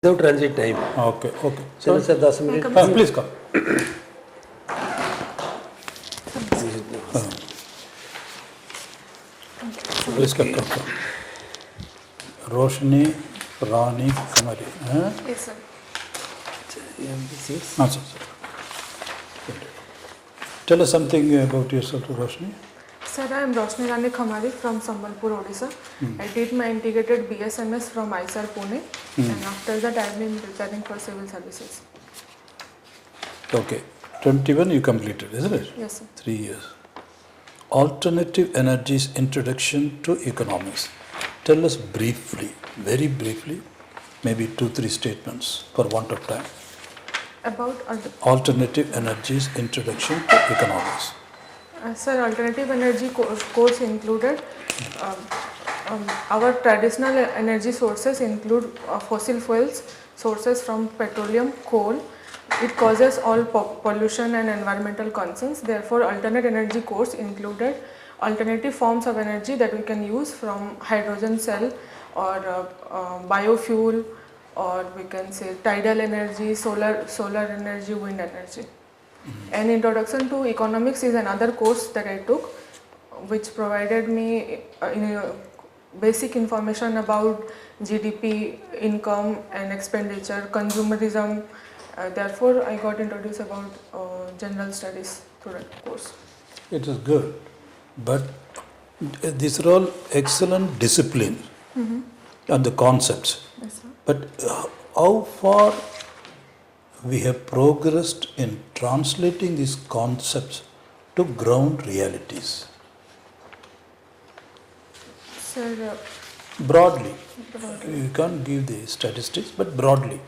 without transit time. Okay. So, sir, 10 minutes. Please come. Please come. Roshni, Rani, Kamari. Yes, sir. No, sir. Tell us something about yourself, Roshni. Sir, I am Roshni Rani Khamari from Sambalpur, Odisha. I did my integrated BSMS from ISAR Pune, and after that I have been preparing for civil services. Okay. 21 you completed, isn't it? Yes, sir. 3 years. Alternative energies introduction to economics. Tell us briefly, very briefly, maybe 2-3 statements for want of time. About Alternative energies introduction to economics. sir, alternative energy course included our traditional energy sources include fossil fuels sources from petroleum, coal. It causes all pollution and environmental concerns. Therefore, alternate energy course included alternative forms of energy that we can use from hydrogen cell or biofuel, or we can say tidal energy, solar energy, wind energy. And introduction to economics is another course that I took, which provided me basic information about GDP, income and expenditure, consumerism. Therefore, I got introduced about general studies through that course. It is good, but these are all excellent discipline and the concepts. Yes, sir. But how far we have progressed in translating these concepts to ground realities? Sir, Broadly. You can't give the statistics, but broadly.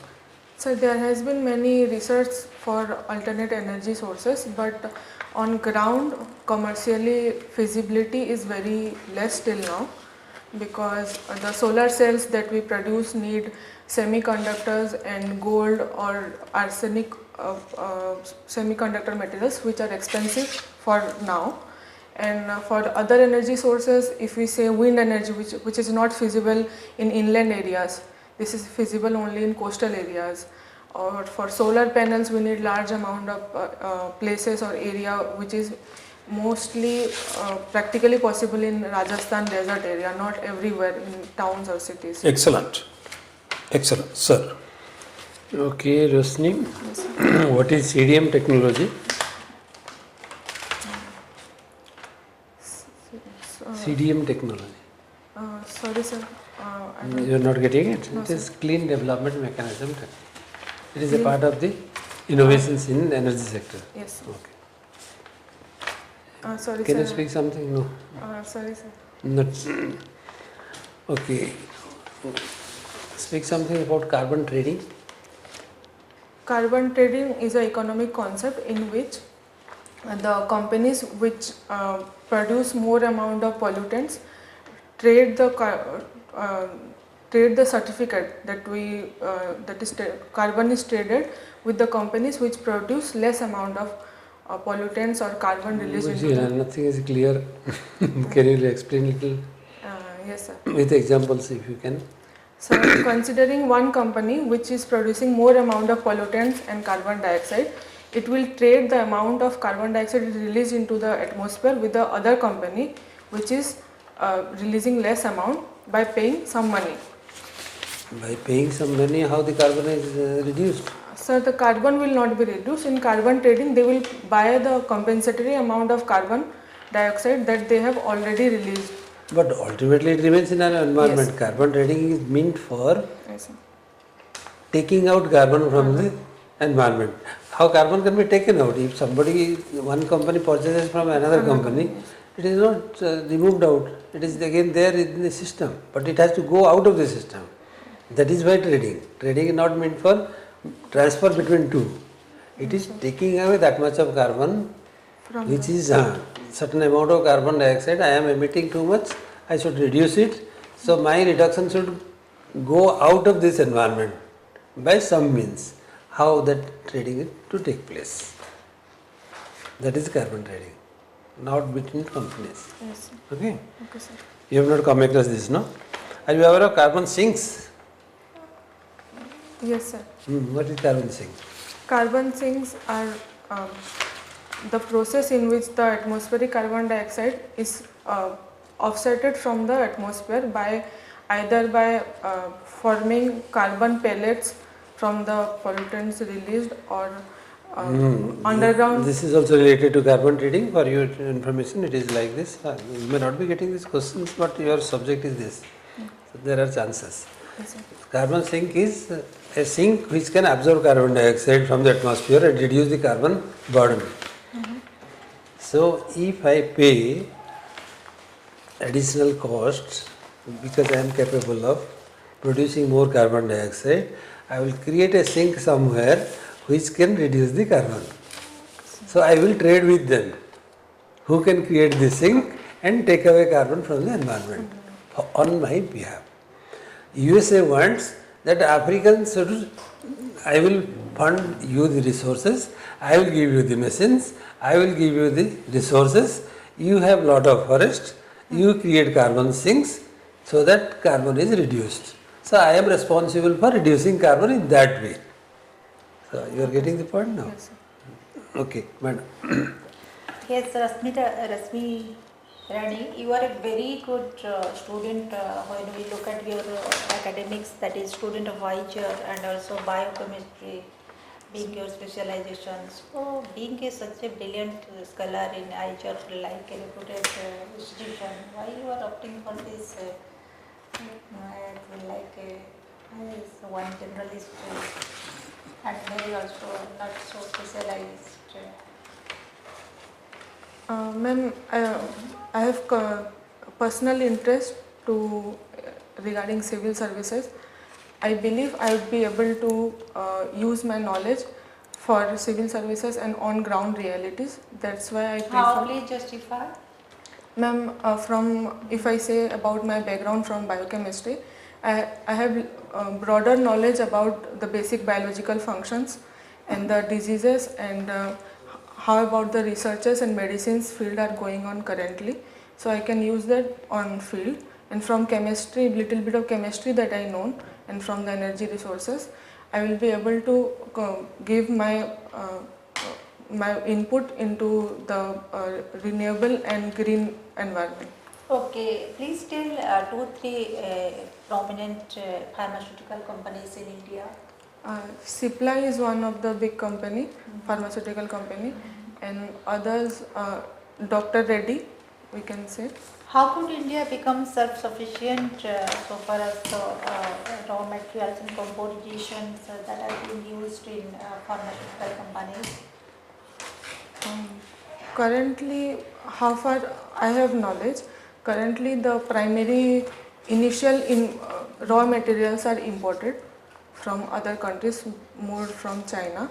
so there has been many research for alternate energy sources, but on ground commercially feasibility is very less till now, because the solar cells that we produce need semiconductors and gold or arsenic semiconductor materials, which are expensive for now. And for other energy sources, if we say wind energy, which is not feasible in inland areas, this is feasible only in coastal areas. Or for solar panels, we need large amount of places or area, which is mostly practically possible in Rajasthan desert area, not everywhere in towns or cities. Excellent. Excellent. Sir. Okay, Roshni, Yes, sir. what is CDM technology? CDM technology. Sorry, sir. I don't- You are not getting it? No, It is sir. clean development mechanism. It is a part of the innovations in energy sector. Yes, sir. Okay. Sorry, Can sir. you speak something? No. Sorry, sir. Not. Okay. Speak something about carbon trading. Carbon trading is an economic concept in which the companies which produce more amount of pollutants trade the certificate that carbon is traded with the companies which produce less amount of pollutants or carbon released into the, Nothing is clear. Can you explain little yes, sir. with examples if you can? So considering one company which is producing more amount of pollutants and carbon dioxide, it will trade the amount of carbon dioxide released into the atmosphere with the other company which is releasing less amount by paying some money. By paying some money, how the carbon is reduced? So the carbon will not be reduced. In carbon trading, they will buy the compensatory amount of carbon dioxide that they have already released. But ultimately it remains in our environment. Yes. Carbon trading is meant for Yes, sir. taking out carbon from the environment. How carbon can be taken out? If one company purchases from another company, it is not removed out. It is again there in the system, but it has to go out of the system. That is why trading. Trading is not meant for transfer between two. It is taking away that much of carbon, From which the- is certain amount of carbon dioxide. I am emitting too much. I should reduce it. So my reduction should go out of this environment by some means. How that trading is to take place. That is carbon trading, not between companies. Yes, sir. Okay. Okay, sir. You have not come across this, no? Are you aware of carbon sinks? Yes, sir. What is carbon sink? Carbon sinks are the process in which the atmospheric carbon dioxide is offsetted from the atmosphere by either by forming carbon pellets from the pollutants released or underground. This is also related to carbon trading. For your information, it is like this. You may not be getting these questions, but your subject is this. So there are chances. Yes, sir. Carbon sink is a sink which can absorb carbon dioxide from the atmosphere and reduce the carbon burden. So if I pay additional cost because I am capable of producing more carbon dioxide, I will create a sink somewhere which can reduce the carbon. So I will trade with them who can create this sink and take away carbon from the environment on my behalf. USA wants that Africans should, I will fund you the resources, I will give you the machines, I will give you the resources, you have lot of forest, you create carbon sinks so that carbon is reduced. So I am responsible for reducing carbon in that way. So you are getting the point now? Yes, sir. Okay, madam. Yes, Rasmi Rani, you are a very good student when we look at your academics, that is student of IGR and also biochemistry being your specialization. So being such a brilliant scholar in IGR, like a reputed institution, why you are opting for this as one generalist and maybe also not so specialized? Ma'am, I have personal interest to regarding civil services. I believe I would be able to use my knowledge for civil services and on ground realities. That's why I prefer. How please justify? Ma'am, if I say about my background from biochemistry, I have broader knowledge about the basic biological functions and the diseases and how about the researches and medicines field are going on currently. So I can use that on field, and from chemistry, little bit of chemistry that I know, and from the energy resources, I will be able to give my my input into the renewable and green environment. Okay, please tell 2-3 prominent pharmaceutical companies in India. Cipla is one of the big company, pharmaceutical company, and others, Dr. Reddy, we can say. How could India become self-sufficient so far as the raw materials and compositions that are being used in pharmaceutical companies? Currently, how far I have knowledge, currently the primary initial raw materials are imported from other countries, more from China,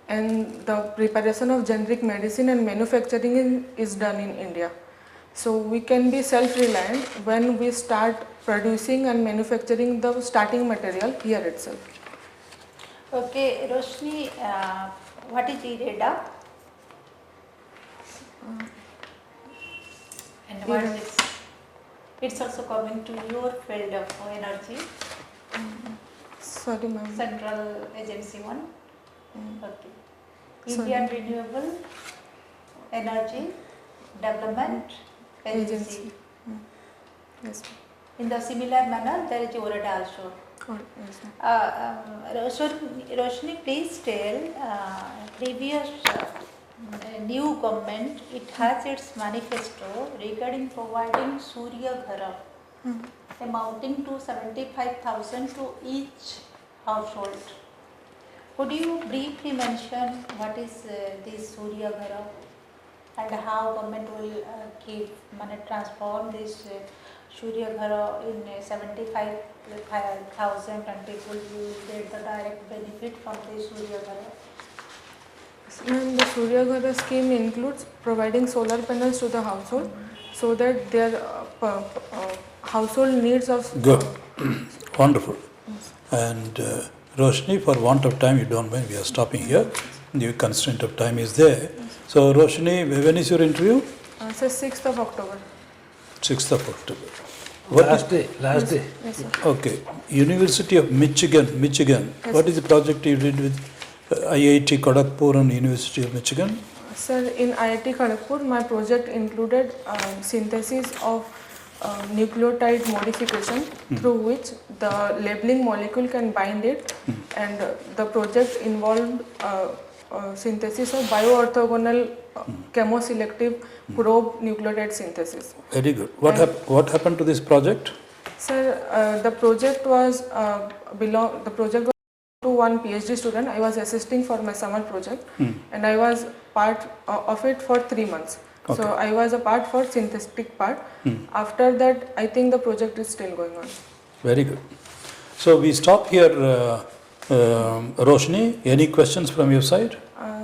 and the preparation of generic medicine and manufacturing is done in India. So we can be self-reliant when we start producing and manufacturing the starting material here itself. Okay, Roshni, what is IREDA? And what is it's also coming to your field of energy. Sorry, ma'am. Central Agency one. Okay. Indian Renewable Energy Development Agency. Yes. In the similar manner, there is OREDA also. Oh, yes, ma'am. Roshni, please tell previous new government, it has its manifesto regarding providing Surya Ghara amounting to 75,000 to each household. Could you briefly mention what is this Surya Ghara and how government will transform this Surya Ghara in 75,000 and people will get the direct benefit from this Surya Ghara? Ma'am, the Surya Ghara scheme includes providing solar panels to the household so that their household needs of... Good. Wonderful. And Roshni, for want of time, you don't mind, we are stopping here. The constraint of time is there. So Roshni, when is your interview? So 6th of October. 6th of October. What Last day. Yes, sir. Okay, University of Michigan. Yes. What is the project you did with IIT Kharagpur and University of Michigan? Sir, in IIT Kharagpur, my project included synthesis of nucleotide modification through which the labeling molecule can bind it, and the project involved synthesis of bioorthogonal chemoselective probe nucleotide synthesis. Very good. What happened to this project? Sir, the project was to one PhD student. I was assisting for my summer project, and I was part of it for 3 months. Okay. So I was a part for synthetic part. After that, I think the project is still going on. Very good. So we stop here. Roshni, any questions from your side?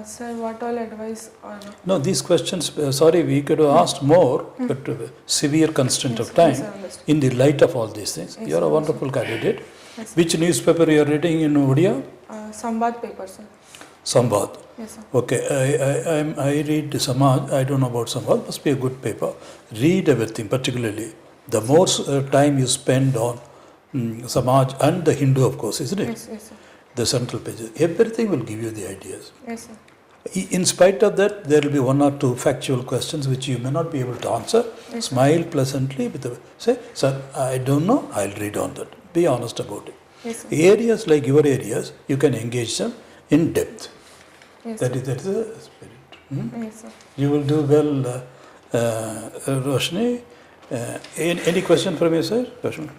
Sir, what all advice or No, these questions, sorry, we could have asked more, but severe constraint of time. Yes, sir, understood. In the light of all these things, Yes, you are sir, a wonderful candidate. Yes, sir. Which newspaper you are reading in Odia? Sambad paper, sir. Sambad. Yes, sir. Okay, I read Samaj. I don't know about Sambad. Must be a good paper. Read everything, particularly the more time you spend on Samaj and the Hindu, of course, isn't it? Yes, yes, sir. The central pages. Everything will give you the ideas. Yes, sir. In spite of that, there will be one or two factual questions which you may not be able to answer. Yes, Smile pleasantly with say, sir, I don't know. I'll read on that. Be honest about it. Yes, sir. Areas like your areas, you can engage them in depth. Yes, That sir. is the spirit. Yes, sir. You will do well, Roshni. Any question from your side, Roshni?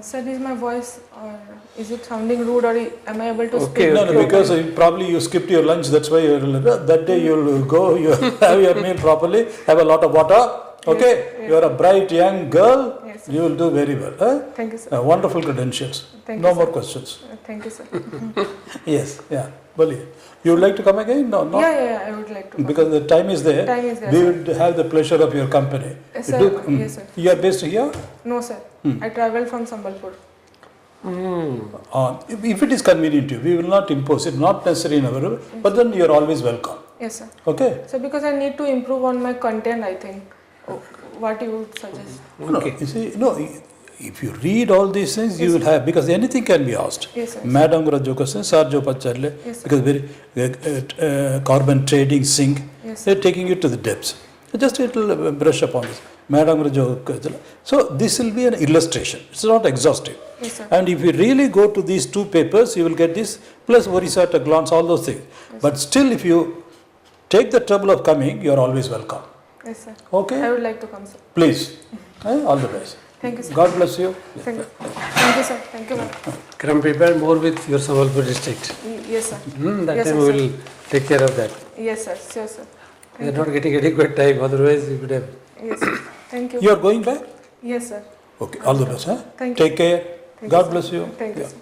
Sir, is my voice or is it sounding rude, or am I able to Okay, speak? No, because probably you skipped your lunch. That's why that day you'll go. You have your meal properly. Have a lot of water. Okay, Yes. you are a bright young girl. Yes, sir. You will do very well. Huh? Thank you, sir. Wonderful credentials. Thank No you, more sir. questions. Thank you, sir. Yes, yeah. Bali, you would like to come again? No, no. Yeah, I would like to. Because the time is there. Time is there, We sir. would have the pleasure of your company. Yes, You sir. do- Yes, sir. You are based here. No, sir. I traveled from Sambalpur. If it is convenient to you, we will not impose it. Not necessary in our, but then you are always welcome. Yes, sir. Okay. So because I need to improve on my content, I think. What you would suggest? No, you see, no. If you read all these things, you will have, because anything can be asked. Yes, sir. Madam Rajo question, Sir Jo Pacharle, Yes, sir. because very carbon trading sink, Yes, they're taking you to the depths. Just a little brush upon this. Madam Rajo. So this will be an illustration. It's not exhaustive. Yes, sir. And if you really go to these two papers, you will get this plus Orissa at a glance, all those things. But still, if you take the trouble of coming, you are always welcome. Yes, sir. Okay? I would like to come, sir. Please. All the best. Thank you, sir. God bless you. Thank you. Thank you, sir. Thank you, ma'am. Come prepare more with your Sambalpur district. Yes, sir. That Yes, time sir, we will take care of that. Yes, sir. Sure, sir. We are not getting adequate time, otherwise we would have. Yes, sir. Thank you. You are going back? Yes, sir. Okay. All the best. Huh? Thank you. Take care. Thank you, God sir. bless you. Thank you, Yeah. sir.